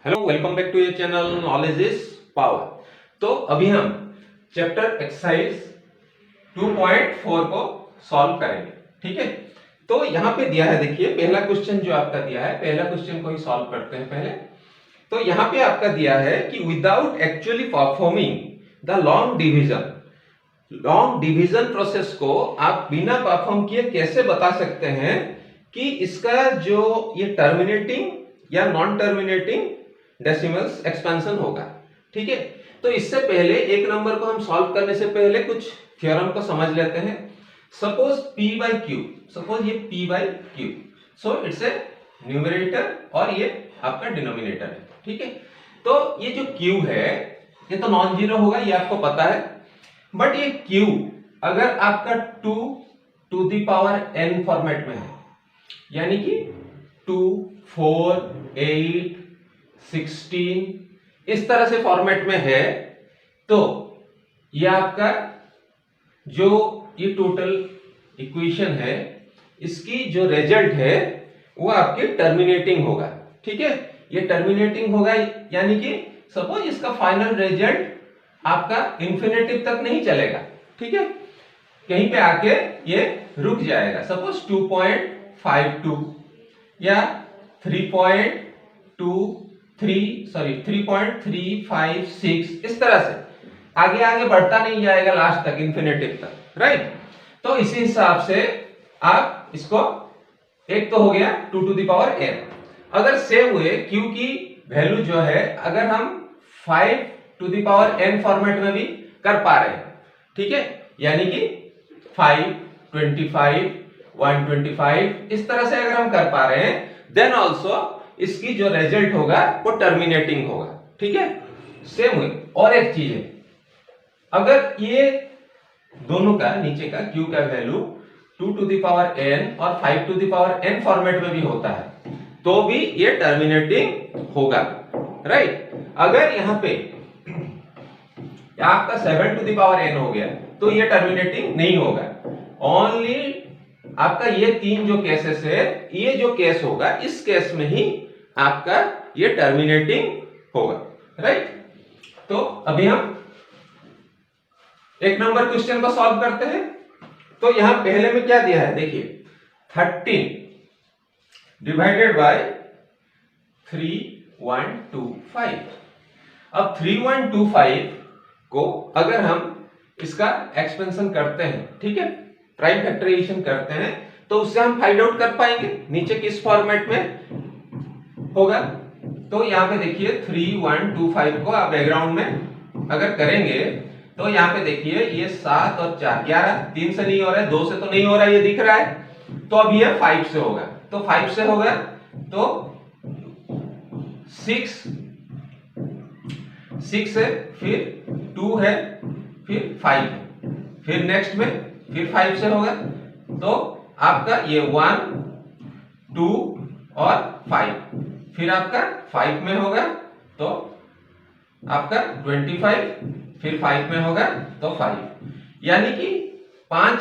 Hello, welcome back to your channel knowledge is power. तो अभी हम चैप्टर एक्सरसाइज 2.4 को सॉल्व करेंगे। ठीक है, तो यहाँ पे दिया है, देखिए पहला क्वेश्चन जो आपका दिया है, पहला क्वेश्चन को ही सॉल्व करते हैं पहले। तो यहाँ पे आपका दिया है कि without actually performing the long division process को आप बिना परफॉर्म किए कैसे बता सकते हैं कि इसका जो ये टर्मिनेटिंग या नॉन टर्मिनेटिंग डेसिमल्स एक्सपेंशन होगा। ठीक है, तो इससे पहले एक नंबर को हम सॉल्व करने से पहले कुछ थ्योरम को समझ लेते हैं। Suppose p by Q, suppose ये p by Q, so it's a numerator और ये आपका डिनोमिनेटर है। ठीक है, तो ये जो q है ये तो नॉन जीरो होगा, ये आपको पता है। बट ये q अगर आपका 2 to the power n format में है, यानी कि 2, 4, 8, 16 इस तरह से फॉर्मेट में है, तो ये आपका जो ये टोटल इक्वेशन है इसकी जो रिजल्ट है वो आपके टर्मिनेटिंग होगा। ठीक है, ये टर्मिनेटिंग होगा, यानी कि सपोज इसका फाइनल रिजल्ट आपका इंफिनिटिव तक नहीं चलेगा। ठीक है, कहीं पे आके ये रुक जाएगा, सपोज 2.52 या 3.356 इस तरह से आगे आगे बढ़ता नहीं जाएगा लास्ट तक, इंफिनिटिव तक। राइट, तो इसी हिसाब से आप इसको, एक तो हो गया 2 टू द पावर n। अगर सेम हुए q की वैल्यू जो है अगर हम 5 to the power n format में भी कर पा रहे हैं, ठीक है, यानी कि 5, 25, 125 इस तरह से अगर हम कर पा रहे हैं, देन ऑल्सो इसकी जो रिजल्ट होगा वो टर्मिनेटिंग होगा। ठीक है, सेम हुए। और एक चीज है, अगर ये दोनों का नीचे का q का value 2 to the power n और 5 to the power n format में भी होता है तो भी ये टर्मिनेटिंग होगा। राइट, अगर यहां पे आपका 7 टू द पावर n हो गया तो ये टर्मिनेटिंग नहीं होगा। ओनली आपका ये तीन जो केसेस है, ये जो केस होगा इस केस में ही आपका ये टर्मिनेटिंग होगा। राइट, तो अभी हम एक नंबर क्वेश्चन को सॉल्व करते हैं। तो यहां पहले में क्या दिया है, देखिए 13 डिवाइडेड बाय 3125। अब 3125 को अगर हम इसका एक्सपेंशन करते हैं, ठीक है, प्राइम फैक्टराइजेशन करते हैं, तो उससे हम फाइंड आउट कर पाएंगे नीचे किस फॉर्मेट में होगा। तो यहां पे देखिए 3125 को आप बैकग्राउंड में अगर करेंगे तो यहां पे देखिए ये 7 और 4 11, 3 से नहीं हो रहा है, 2 से तो नहीं हो रहा है, ये दिख रहा है, तो अब ये 5 से होगा। तो 5 से होगा तो 6 है, फिर 2 है, फिर 5 है, फिर नेक्स्ट में फिर 5 से होगा, तो आपका ये 1, 2 और 5, फिर आपका 5 में होगा तो आपका 25, फिर 5 में होगा तो 5, यानी कि 5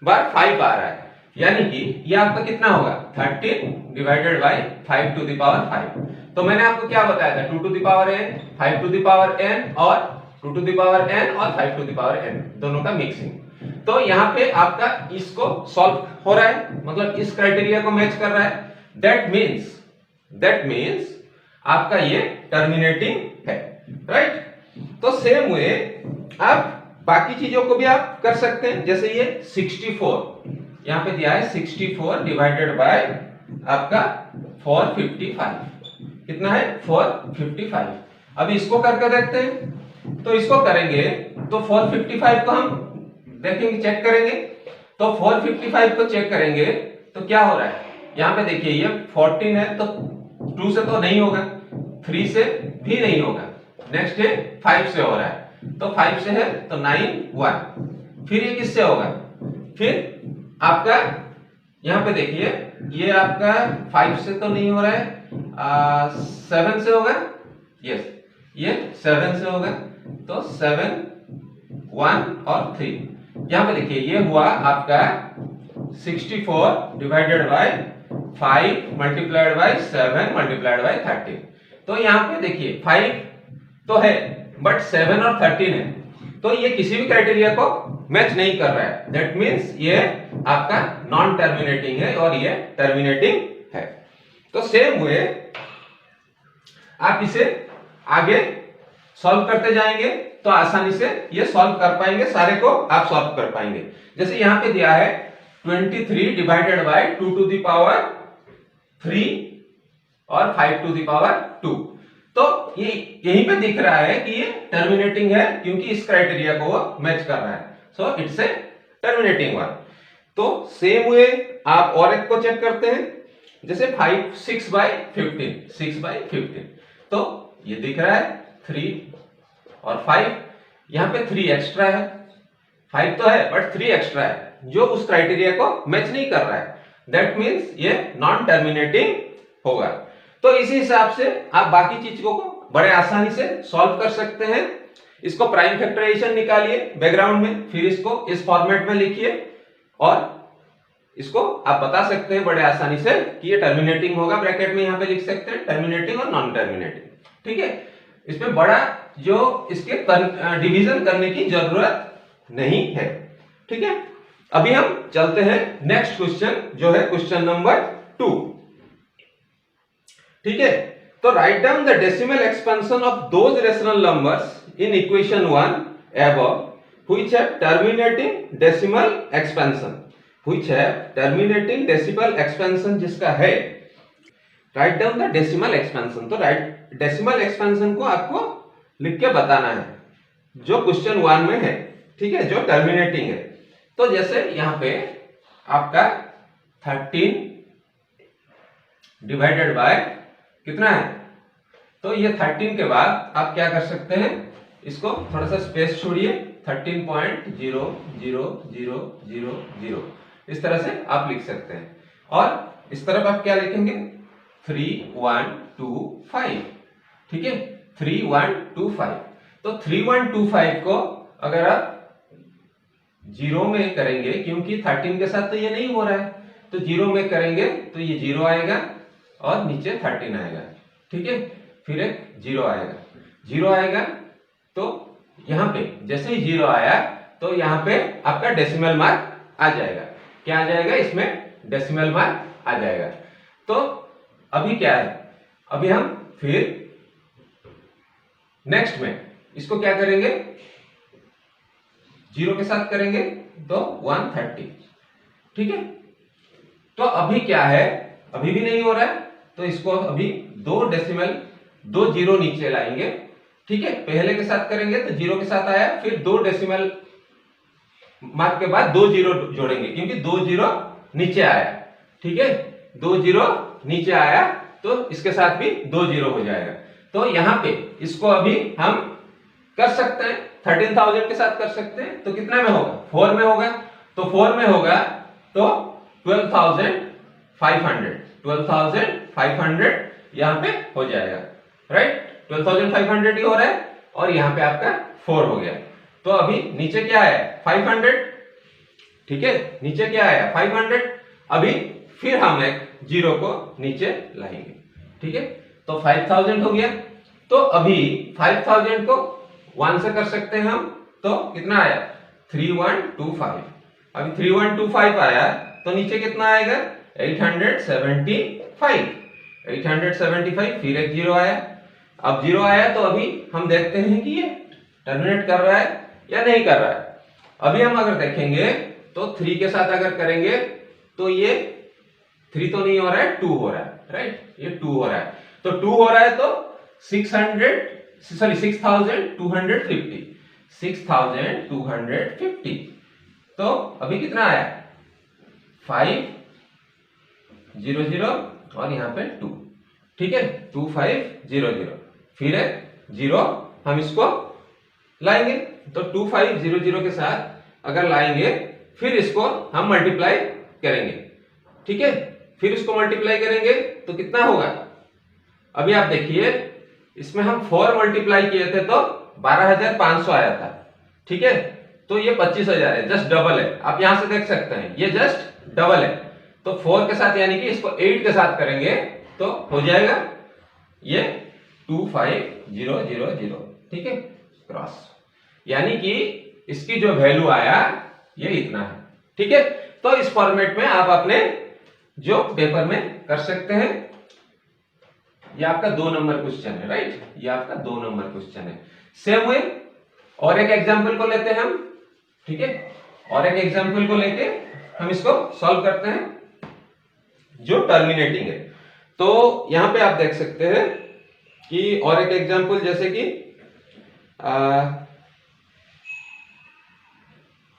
बार 5 आ रहा है, यानी कि ये आपका कितना होगा 13 divided by 5 to the power 5। तो मैंने आपको क्या बताया था, 2 to the power n, 5 to the power n और 2 टू द पावर n और 5 टू द पावर n दोनों का मिक्सिंग। तो यहाँ पे आपका इसको सॉल्व हो रहा है, मतलब इस क्राइटेरिया को मैच कर रहा है। दैट मीन्स आपका ये टर्मिनेटिंग है। राइट, तो सेम वे आप बाकी चीजों को भी आप कर सकते हैं, जैसे ये 64 यहाँ पे दिया है, 64 डिवाइडेड बाय आपका 455, कितना है 455। अभी इसको करके देखते हैं, तो इसको करेंगे तो 455 को हम देखेंगे, चेक करेंगे, तो 455 को चेक करेंगे तो क्या हो रहा है, यहाँ पे देखिए ये 14 है तो 2 से तो नहीं होगा, 3 से भी नहीं होगा, नेक्स्ट है 5 से हो रहा है, तो 5 से है तो 9, 1, फिर ये किससे होगा, फिर आपका यहाँ पे देखिए ये आपका 5 से तो नहीं हो रहा है, 7 से होगा, यस ये 7 से होगा, तो 7, 1 और 3, यहाँ पे देखिए ये हुआ आपका 64 divided by 5 multiplied by 7 multiplied by 13। तो यहाँ पे देखिए 5 तो है बट 7 और 13 है, तो ये किसी भी क्राइटेरिया को मैच नहीं कर रहा है। दैट मीन्स ये आपका नॉन टर्मिनेटिंग है और ये टर्मिनेटिंग है। तो सेम वे आप इसे आगे सॉल्व करते जाएंगे तो आसानी से ये सॉल्व कर पाएंगे, सारे को आप सॉल्व कर पाएंगे। जैसे यहां पे दिया है 23 divided by 2 to the power 3 और 5 टू द पावर 2, तो ये यहीं पे दिख रहा है कि ये टर्मिनेटिंग है क्योंकि इस क्राइटेरिया को वो मैच कर रहा है, so it's a terminating one. तो सेम वे आप और एक को चेक करते हैं, जैसे 6 बाय 15, तो ये दिख रहा है 3 और 5, यहां पे 3 एक्स्ट्रा है, 5 तो है बट 3 एक्स्ट्रा है जो उस क्राइटेरिया को मैच नहीं कर रहा है। दैट मीन्स ये नॉन टर्मिनेटिंग होगा। तो इसी हिसाब से आप बाकी चीजों को बड़े आसानी से सॉल्व कर सकते हैं। इसको प्राइम फैक्टराइजेशन निकालिए बैकग्राउंड में, फिर इसको इस फॉर्मेट में लिखिए और इसको आप बता सकते हैं बड़े आसानी से कि ये टर्मिनेटिंग होगा। ब्रैकेट में यहां पे लिख सकते हैं टर्मिनेटिंग और नॉन टर्मिनेटिंग, ठीक है। इसमें बड़ा जो इसके डिवीजन करने की जरूरत नहीं है, ठीक है। अभी हम चलते हैं नेक्स्ट क्वेश्चन जो है क्वेश्चन नंबर 2, ठीक है। तो write down the decimal expansion of those rational numbers in equation 1 above which have terminating decimal expansion, which have terminating decimal expansion जिसका है, write down the decimal expansion. तो right decimal expansion को आपको लिख के बताना है जो क्वेश्चन 1 में है, ठीक है, जो टर्मिनेटिंग है। तो जैसे यहां पे आपका 13 डिवाइडेड बाय कितना है, तो ये 13 के बाद आप क्या कर सकते हैं, इसको थोड़ा सा स्पेस छोड़िए, 13.00000 इस तरह से आप लिख सकते हैं। और इस तरफ आप क्या लिखेंगे 3125, ठीक है, 3125। तो 3125 को अगर आप जीरो में करेंगे, क्योंकि 13 के साथ तो ये नहीं हो रहा है, तो जीरो में करेंगे तो ये जीरो आएगा और नीचे 13 आएगा, ठीक है, फिर एक जीरो आएगा, जीरो आएगा। तो यहां पे जैसे ही जीरो आया तो यहां पे आपका डेसिमल मार्क आ जाएगा। क्या आ जाएगा, इसमें डेसिमल मार्क आ जाएगा। तो अभी क्या है, अभी हम फिर नेक्स्ट में इसको क्या करेंगे, जीरो के साथ करेंगे तो 130, ठीक है। तो अभी क्या है, अभी भी नहीं हो रहा है, तो इसको अभी दो जीरो नीचे लाएंगे, ठीक है। पहले के साथ करेंगे तो जीरो के साथ आया, फिर दो डेसिमल मार्क के बाद दो जीरो जोड़ेंगे क्योंकि दो जीरो नीचे आया, ठीक है, दो जीरो नीचे आया तो इसके साथ भी दो जीरो हो जाएगा। तो यहां पे इसको अभी हम कर सकते हैं 13,000 के साथ कर सकते हैं, तो कितना में होगा, 4 में होगा, तो 4 में होगा तो 12,500 यहां पे हो जाएगा, राइट। 12,500 ही हो रहा है और यहां पे आपका 4 हो गया। तो अभी नीचे क्या है 500, ठीक है, नीचे क्या आया 500। अभी फिर हम एक जीरो को नीचे लाएंगे, ठीक है, तो 5,000 हो गया। तो अभी 5,000 को 1 से कर सकते हैं हम, तो कितना आया 3125। अभी 3125 आया तो नीचे कितना आएगा 875, फिर एक जीरो आया। अब जीरो आया तो अभी हम देखते हैं कि ये टर्मिनेट कर रहा है या नहीं कर रहा है। अभी हम अगर देखेंगे तो 3 के साथ अगर करेंगे तो ये 3 तो नहीं हो रहा है, 2 हो रहा है, राइट, ये 2 हो रहा है। तो 2 हो रहा है तो 6,250। तो अभी कितना आया 500 और यहाँ पे 2, ठीक है, 2500, फिर है जीरो, हम इसको लाएंगे तो 2500 के साथ अगर लाएंगे फिर इसको हम मल्टीप्लाई करेंगे, ठीक है, फिर इसको मल्टीप्लाई करेंगे तो कितना होगा। अभी आप देखिए इसमें हम 4 मल्टीप्लाई किए थे तो 12,500 आया था, ठीक है, तो ये 25,000 है, जस्ट डबल है। आप यहां से देख सकते हैं ये जस्ट डबल है। तो 4 के साथ यानी कि इसको 8 के साथ करेंगे तो हो जाएगा ये 25,000, ठीक है, क्रॉस, यानी कि इसकी जो वैल्यू आया ये इतना है, ठीक है। तो इस फॉर्मेट में आप अपने जो पेपर में कर सकते हैं। ये आपका 2 नंबर क्वेश्चन है, राइट, ये आपका 2 नंबर क्वेश्चन है। सेम वे और एक एग्जांपल को लेते हैं हम, ठीक है, और एक एग्जांपल को लेके हम इसको सॉल्व करते हैं जो टर्मिनेटिंग है। तो यहां पे आप देख सकते हैं कि और एक एग्जांपल जैसे कि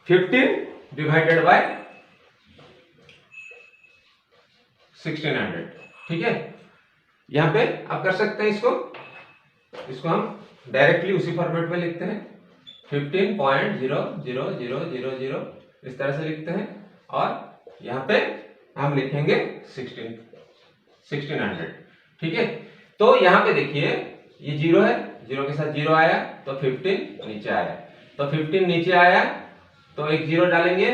15 डिवाइडेड बाय 1600, ठीक है। यहां पे आप कर सकते हैं इसको हम डायरेक्टली उसी फॉर्मेट में लिखते हैं, 15.00000 इस तरह से लिखते हैं, और यहां पे हम लिखेंगे 1600, ठीक है। तो यहां पे देखिए ये 0 है, 0 के साथ 0 आया तो 15 नीचे आया, तो 15 नीचे आया तो एक 0 डालेंगे,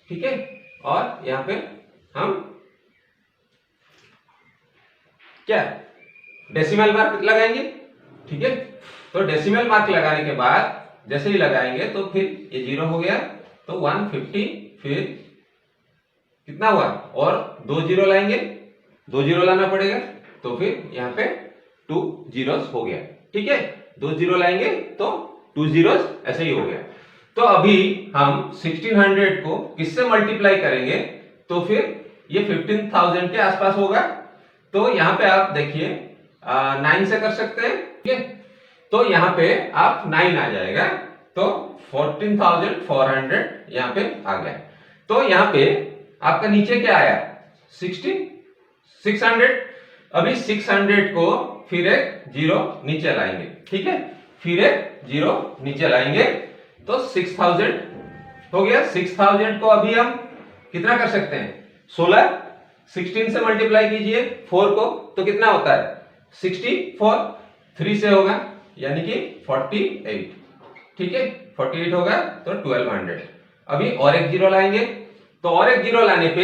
ठीक है, और यहां पे हम क्या डेसिमल मार्क लगाएंगे, ठीक है। तो डेसिमल मार्क लगाने के बाद जैसे ही लगाएंगे तो फिर ये 0 हो गया, तो 150, फिर कितना हुआ, और 2 0 लाएंगे, 2 0 लाना पड़ेगा, तो फिर यहाँ पे 2 zeros हो गया, ठीक है। 2 0 लाएंगे तो 2 zeros ऐसे ही हो गया। तो अभी हम 1600 को किससे मल्टीप्लाई करेंगे, तो फिर ये 15,000 के आसपास होगा। तो यहाँ पे आप देखिए 9 से कर सकते हैं, ठीक है। तो यहाँ पे आप 9 आ जाएगा, तो 14,400 यहाँ पे आ गया। तो यहाँ पे आपका नीचे क्या आया, 600। अभी 600 को फिर एक 0 नीचे लाएंगे, ठीक है, फिर एक 0 नीचे लाएंगे, तो 6000 हो गया। 6000 को अभी हम कितना कर सकते हैं, 16 से मल्टीप्लाई कीजिए 4 को, तो कितना होता है 64, 3 से होगा यानी कि 48, ठीक है, 48 होगा तो 1200। अभी और एक 0 लाएंगे, तो और एक 0 लाने पे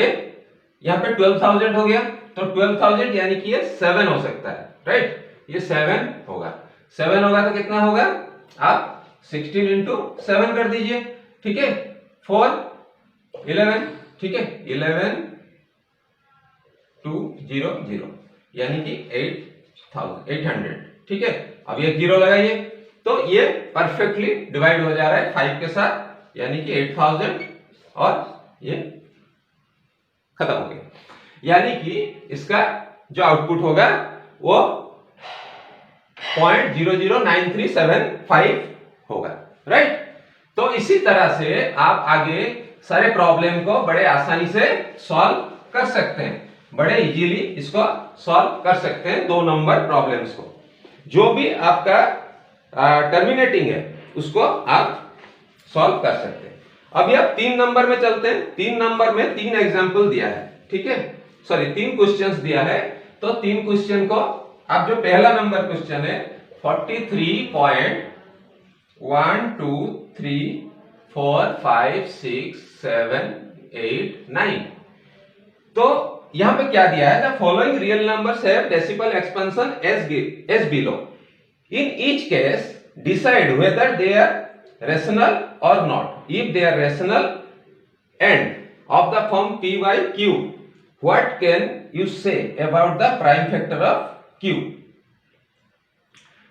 यहाँ पे 12,000 हो गया, तो 12,000 यानी कि ये 7 हो सकता है, राइट, ये 7 होगा। 7 होगा तो कितना होगा, आप 16 into 7 कर दीजिए, ठीक है, 4 11, ठीक है, 11,200 यानी कि 800, ठीक है। अब ये 0 लगाइए, तो ये परफेक्टली डिवाइड हो जा रहा है 5 के साथ, यानी कि 8000, और ये खत्म हो गया। यानी कि इसका जो आउटपुट होगा वो 0.009375 होगा, राइट। तो इसी तरह से आप आगे सारे प्रॉब्लम को बड़े आसानी से सॉल्व कर सकते हैं, बड़े इजीली इसको सॉल्व कर सकते हैं 2 नंबर प्रॉब्लम्स को। जो भी आपका टर्मिनेटिंग है उसको आप सॉल्व कर सकते हैं। अभी आप 3 नंबर में चलते हैं। 3 नंबर में 3 एग्जाम्पल दिया है, ठीक है, सॉरी 3 क्वेश्चंस दिया है। तो 3 क्वेश्चन को आप जो पहला नंबर क्वेश्चन है 43.123456789, तो यहां पे क्या दिया है, the following real numbers have decimal expansion as below, in each case decide whether they are rational or not. If they are rational and of the form p by q, what can you say about the prime factor of q?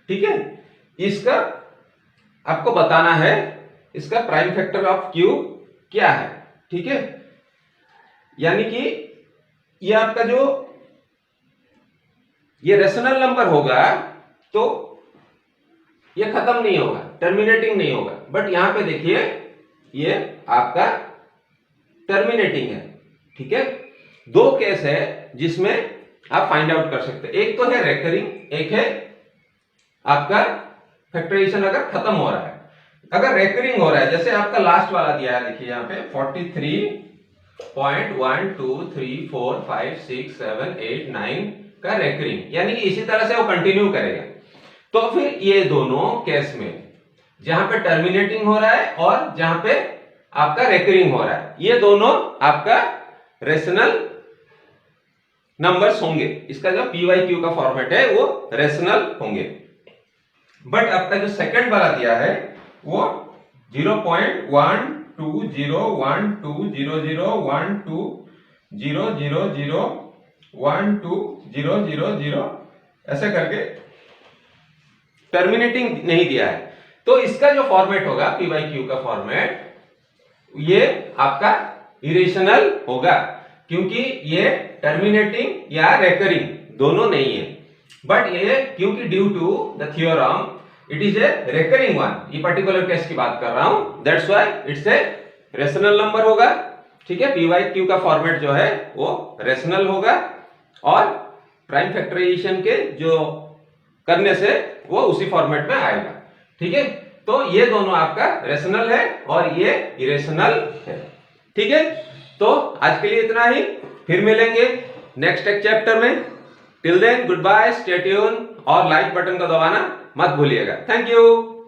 ठीक है, इसका आपको बताना है इसका prime factor of q क्या है, ठीक है। यानी कि ये आपका जो ये रेशनल नंबर होगा तो ये खत्म नहीं होगा, टर्मिनेटिंग नहीं होगा, बट यहां पे देखिए ये आपका टर्मिनेटिंग है, ठीक है। 2 केस है जिसमें आप फाइंड आउट कर सकते हैं, एक तो है रेकरिंग, एक है आपका फैक्टराइजेशन अगर खत्म हो रहा है। अगर रेकरिंग हो रहा है, जैसे आपका लास्ट वाला दिया है, देखिए यहां पे 43.123456789 का रेकरिंग, यानी कि इसी तरह से वो कंटिन्यू करेगा। तो फिर ये दोनों केस में जहां पे टर्मिनेटिंग हो रहा है और जहां पे आपका रेकरिंग हो रहा है, ये दोनों आपका रेशनल नंबर्स होंगे। इसका जो PYQ का फॉर्मेट है वो रेशनल होंगे। बट आपका जो सेकंड वाला दिया है वो 0.120120012000120000 ऐसे करके टर्मिनेटिंग नहीं दिया है। तो इसका जो फॉर्मेट होगा PYQ का फॉर्मेट, ये आपका इरेशनल होगा, क्योंकि ये टर्मिनेटिंग या रेकरिंग दोनों नहीं है। बट ये क्योंकि due to the theorem it is a recurring one, ये पर्टिकुलर केस की बात कर रहा हूं, that's why it's a rational number होगा। ठीक है, PYQ का फॉर्मेट जो है वो रेशनल होगा और प्राइम फैक्टराइजेशन के जो करने से वो उसी फॉर्मेट में आएगा। ठीक है, तो ये दोनों आपका रेशनल है और ये इरेशनल है। ठीक है, तो आज के लिए इतना ही, फिर मिलेंगे नेक्स्ट एक चैप्टर में। Till then good bye, stay tune और लाइक बटन को दबाना मत भूलिएगा। Thank you.